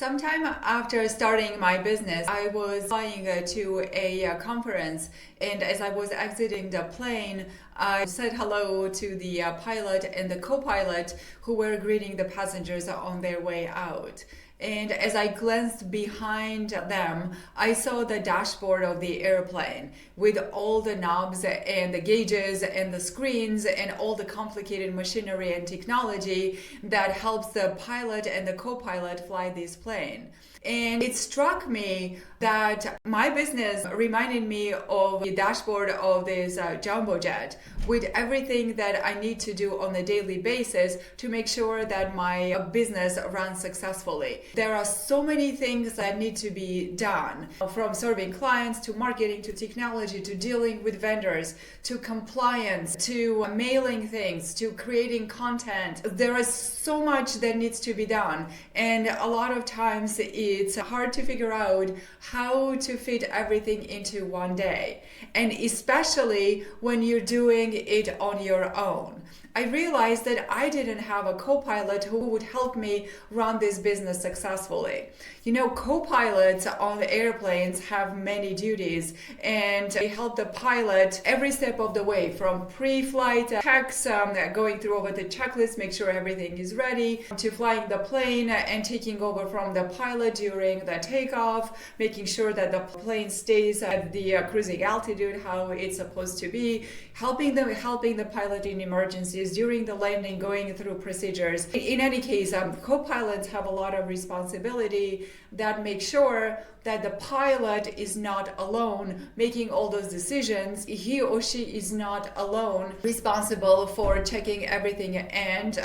Sometime after starting my business, I was flying to a conference, and as I was exiting the plane, I said hello to the pilot and the co-pilot who were greeting the passengers on their way out. And as I glanced behind them, I saw the dashboard of the airplane with all the knobs and the gauges and the screens and all the complicated machinery and technology that helps the pilot and the co-pilot fly this plane. And it struck me that my business reminded me of the dashboard of this jumbo jet with everything that I need to do on a daily basis to make sure that my business runs successfully. There are so many things that need to be done, from serving clients to marketing to technology to dealing with vendors to compliance to mailing things to creating content. There is so much that needs to be done, and a lot of times it's hard to figure out how to fit everything into one day, and especially when you're doing it on your own. I realized that I didn't have a co-pilot who would help me run this business successfully. You know, co-pilots on the airplanes have many duties, and they help the pilot every step of the way, from pre-flight checks, going through over the checklist, make sure everything is ready, to flying the plane and taking over from the pilot during the takeoff, making sure that the plane stays at the cruising altitude how it's supposed to be, helping the pilot in emergencies during the landing, going through procedures. In any case, co-pilots have a lot of responsibility that make sure that the pilot is not alone making all those decisions. He or she is not alone responsible for checking everything and,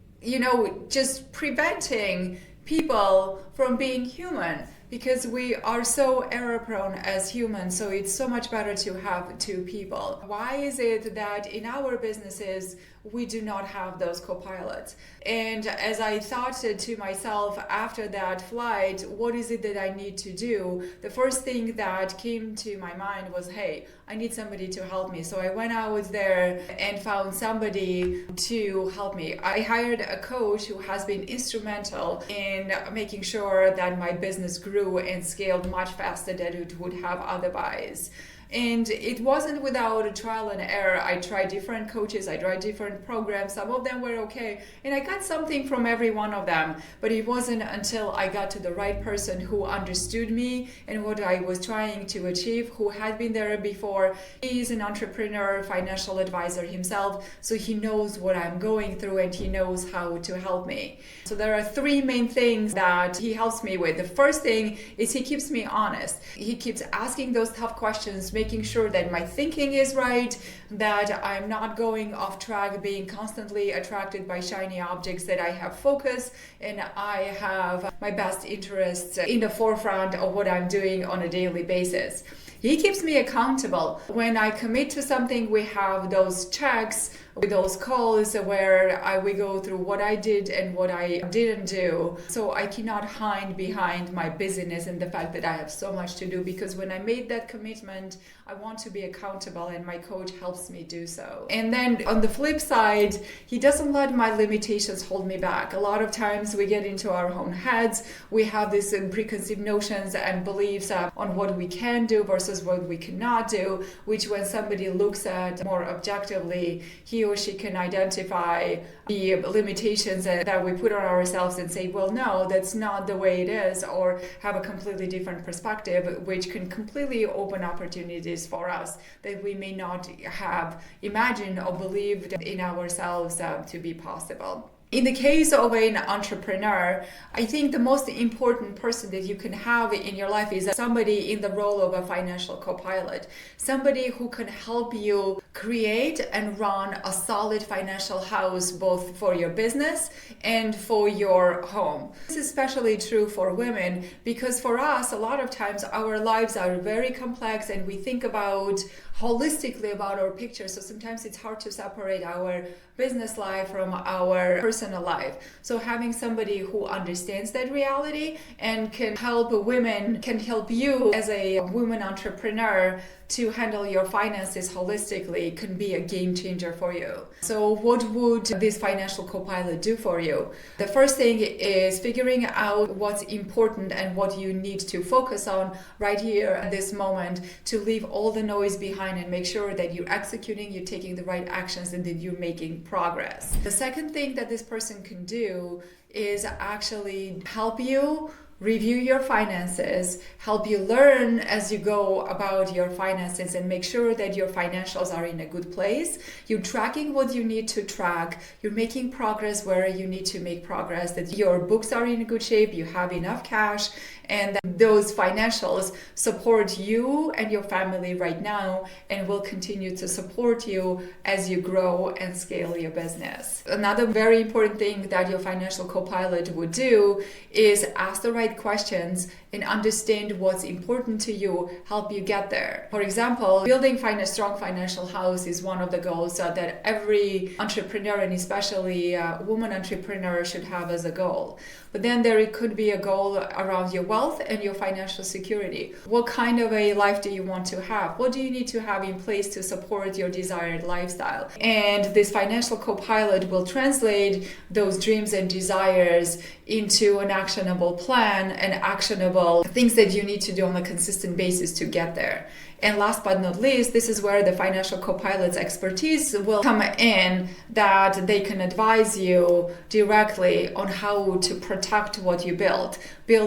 just preventing people from being human, because we are so error prone as humans, so it's so much better to have two people. Why is it that in our businesses we do not have those co-pilots? And as I thought to myself after that flight, what is it that I need to do? The first thing that came to my mind was, hey, I need somebody to help me. So I went out there and found somebody to help me. I hired a coach who has been instrumental in making sure that my business grew and scaled much faster than it would have otherwise. And it wasn't without a trial and error. I tried different coaches, I tried different programs. Some of them were okay, and I got something from every one of them. But it wasn't until I got to the right person who understood me and what I was trying to achieve, who had been there before. He's an entrepreneur, financial advisor himself, so he knows what I'm going through and he knows how to help me. So there are three main things that he helps me with. The first thing is he keeps me honest. He keeps asking those tough questions, making sure that my thinking is right, that I'm not going off track, being constantly attracted by shiny objects, that I have focus and I have my best interests in the forefront of what I'm doing on a daily basis. He keeps me accountable. When I commit to something, we have those checks with those calls where we go through what I did and what I didn't do. So I cannot hide behind my busyness and the fact that I have so much to do, because when I made that commitment, I want to be accountable, and my coach helps me do so. And then on the flip side, he doesn't let my limitations hold me back. A lot of times we get into our own heads. We have these preconceived notions and beliefs on what we can do versus what we cannot do, which when somebody looks at more objectively, he or she can identify the limitations that we put on ourselves and say, well, no, that's not the way it is, or have a completely different perspective, which can completely open opportunities for us that we may not have imagined or believed in ourselves to be possible. In the case of an entrepreneur, I think the most important person that you can have in your life is somebody in the role of a financial co-pilot, somebody who can help you create and run a solid financial house, both for your business and for your home. This is especially true for women, because for us, a lot of times our lives are very complex and we think about holistically about our picture. So sometimes it's hard to separate our business life from our personal life. So having somebody who understands that reality and can help women, can help you as a woman entrepreneur to handle your finances holistically can be a game changer for you. So what would this financial co-pilot do for you? The first thing is figuring out what's important and what you need to focus on right here at this moment to leave all the noise behind and make sure that you're executing, you're taking the right actions, and that you're making progress. The second thing that this person can do is actually help you review your finances, help you learn as you go about your finances and make sure that your financials are in a good place. You're tracking what you need to track, you're making progress where you need to make progress, that your books are in good shape, you have enough cash, and that those financials support you and your family right now and will continue to support you as you grow and scale your business. Another very important thing that your financial co-pilot would do is ask the right questions and understand what's important to you, help you get there. For example, building a strong financial house is one of the goals that every entrepreneur, and especially a woman entrepreneur, should have as a goal. But then there could be a goal around your wealth and your financial security. What kind of a life do you want to have? What do you need to have in place to support your desired lifestyle? And this financial co-pilot will translate those dreams and desires into an actionable plan and actionable things that you need to do on a consistent basis to get there. And last but not least, this is where the financial co-pilot's expertise will come in, that they can advise you directly on how to protect what you build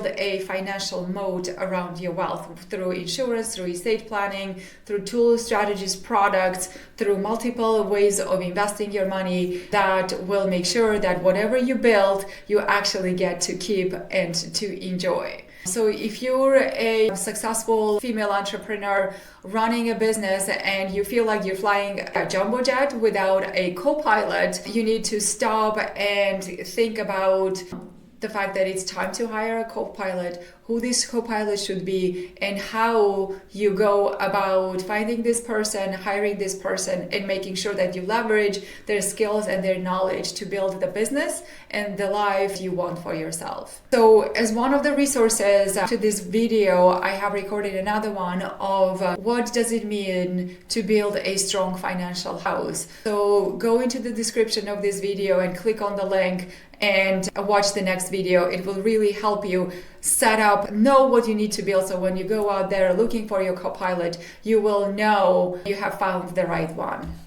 a financial moat around your wealth through insurance, through estate planning, through tools, strategies, products, through multiple ways of investing your money that will make sure that whatever you build, you actually get to keep and to enjoy. So if you're a successful female entrepreneur running a business and you feel like you're flying a jumbo jet without a co-pilot, you need to stop and think about the fact that it's time to hire a co-pilot, who this co-pilot should be, and how you go about finding this person, hiring this person, and making sure that you leverage their skills and their knowledge to build the business and the life you want for yourself. So as one of the resources to this video, I have recorded another one of what does it mean to build a strong financial house. So go into the description of this video and click on the link and watch the next video. It will really help you set up, know what you need to build, so when you go out there looking for your co-pilot, you will know you have found the right one.